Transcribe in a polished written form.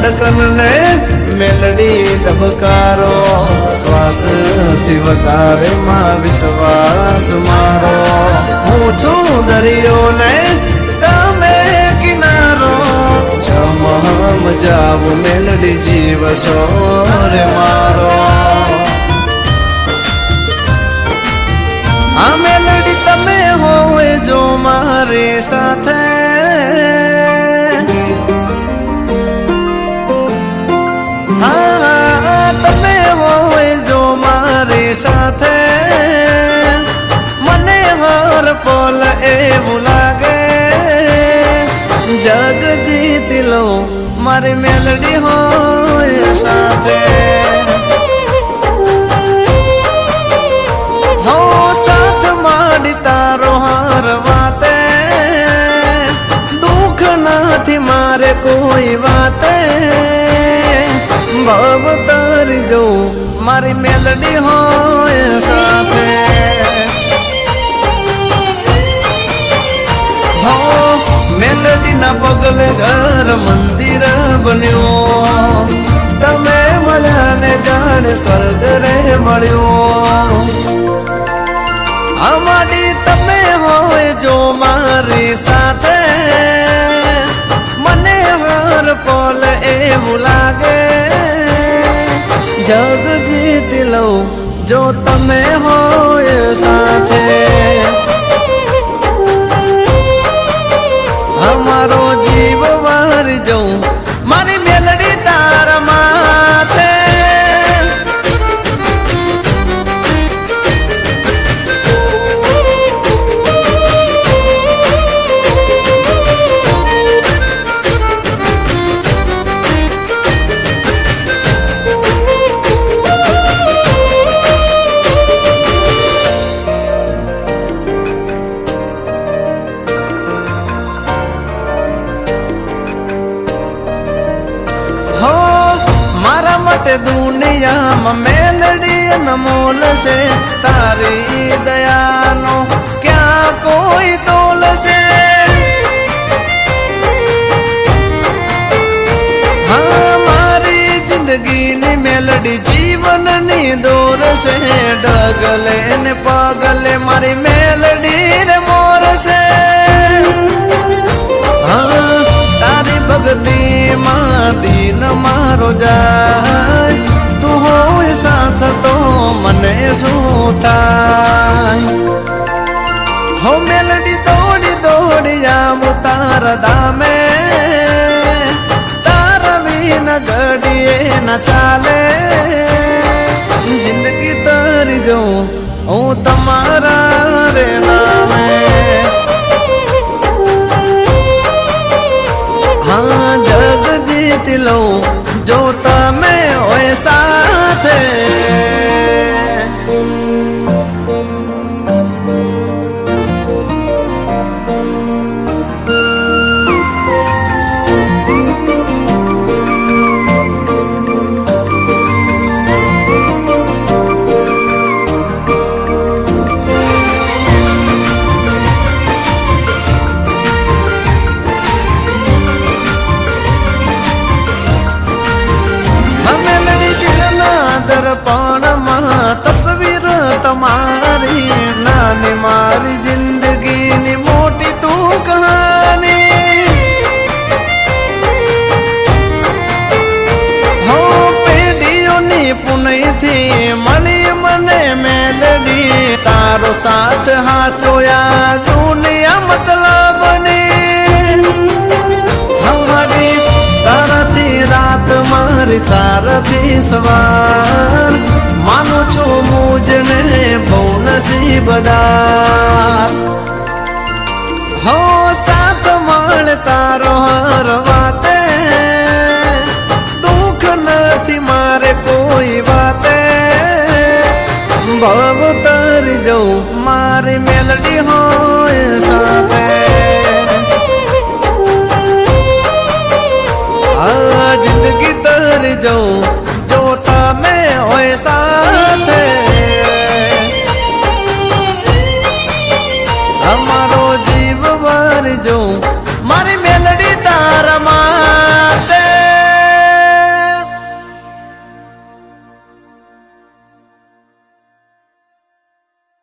ધડકન ને મેલડી ધબકારો, શ્વાસ થી વધારે માં વિશ્વાસ મારો. હું છું દરિયો ને તમે કિનારો, જમહમ જાવું મેલડી જીવ છો રે મારો. આ મેલડી તમે હોય જો મારી સાથે, હા તમે હોય જો મારી સાથે, મને હર પલ એવું લાગે જગ જીતી લો મારી મેલડી હોય સાથે. હો સાથ માડી તારો હર વાતે, દુઃખ નથી મારે કોઈ વાતે, ભવ તારી જો મારી મેલડી હોય સાથે. હો મેલડી ના પગલે ઘર મંદિર બન્યું, તમે મળ્યા ને જાણે સ્વર્ગ રે મળ્યું. અમારી તમે હોય જો મારી સાથે, મને હર પલ એવું લાગે જગ જીતી લઉં જો તમે હોય સાથે. અમારો જીવ વારી જઉં મારી મેલડી તારા માથે. મારા માટે દુનિયામાં મેલડી અનમોલ છે, તારી દયાનો ક્યાં કોઈ તોલ છે. હા મારી જિંદગીની મેલડી જીવનની દોર છે, ડગલે ને પગલે મારી મેલડી રે મોર છે. તારી ભક્તિ માં દીન મારો જાય, તું હોય સાથ તો મને શું થાય. હો મેલડી દોડી દોડી આવું તારા ધામે, તારા વિના ઘડીએ ના ચાલે. જિંદગી તારી જઉં હું તમારા રે નામે. હા જગ જીતી લઉં જો તમે હોય સાથે. દર્પણમાં તસવીર તમારી, નાની મારી જિંદગીની મોટી તું કહાની. હો પેઢીઓની પુનઈથી મળી મને મેલડી, તારો સાથ હાચોયા દુનિયા મતલબની. હમારી તારાથી રાત મારી તારાથી સવાર, માનું છું મુજને બહુ નસીબદાર. હો સાથ મળ તારો હર વાતે, દુઃખ નથી મારે કોઈ વાતે, ભવ તારી જઉં મારી મેલડી હોય